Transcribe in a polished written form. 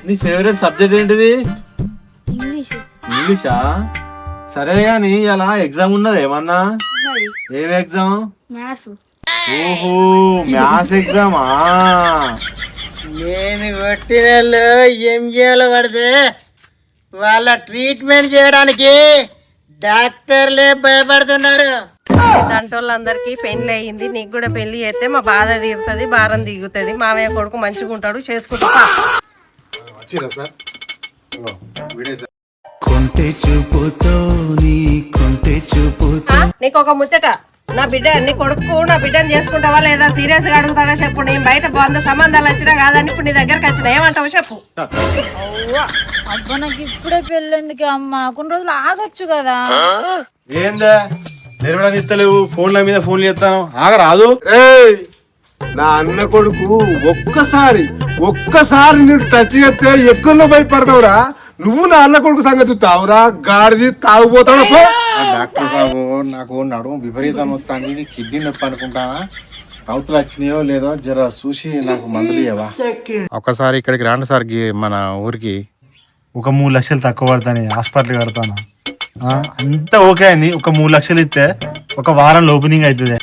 నీ favourite subject ఏంటిది? ఇంగ్లీషా? సరే గాని ఇలా ఎగ్జామ్ ఉన్నది ఏమన్నా? ఏం ఎగ్జామ్? ఓహో మ్యాథ్స్ ఎగ్జామా? నేను కొట్టిన ఎంజిఎంలో పడితే వాళ్ళ ట్రీట్మెంట్ చేయడానికి డాక్టర్లే భయపడుతున్నారు. దంటోళ్ళందరికీ పెళ్లి అయ్యింది, నీకు కూడా పెళ్లి చేస్తే మా బాధ తీరుతుంది, భారం దిగుతుంది. మామయ్య కొడుకు మంచిగా ఉంటాడు, చేసుకుంటా. నీకు ఒక ముచ్చట, నా కొడుకు నా బిడ్డని చేసుకుంటావా లేదా సీరియస్ గా అడుగుతానా చెప్పు. నేను బయట వంద సంబంధాలు వచ్చినా కాదని ఇప్పుడు నీ దగ్గరకు వచ్చినా ఏమంటావు చెప్పు. అబ్బా నాకు ఇప్పుడే పెళ్ళెందుకు అమ్మా, కొన్ని రోజులు ఆగొచ్చు కదా. ఏందా నిలబడని ఇస్తలేవు, ఫోన్ల మీద ఫోన్లు చేస్తాను, ఆగరాదు. నా అన్న కొడుకు ఒక్కసారి నువ్వు టచ్ చేస్తే ఎక్కడో భయపడతావురా. నువ్వు నా అన్న కొడుకు సంగతి తావురా, గాడిది తాగుపోతావు. డాక్టర్ సాబు నాకు నడుము విపరీతం వస్తుంది, కిడ్నీ నొప్పి అనుకుంటా. రౌతులు వచ్చినాయో లేదో జర చూసి నాకు మందులు ఇవ్వవా? ఒకసారి ఇక్కడికి రాండి సార్, మన ఊరికి. ఒక 3 లక్షలు తక్కువ పడతాను, హాస్పిటల్ కడతాను. అంతా ఓకే అయింది. ఒక 3 లక్షలు ఇస్తే ఒక వారంలో ఓపెనింగ్ అవుతుంది.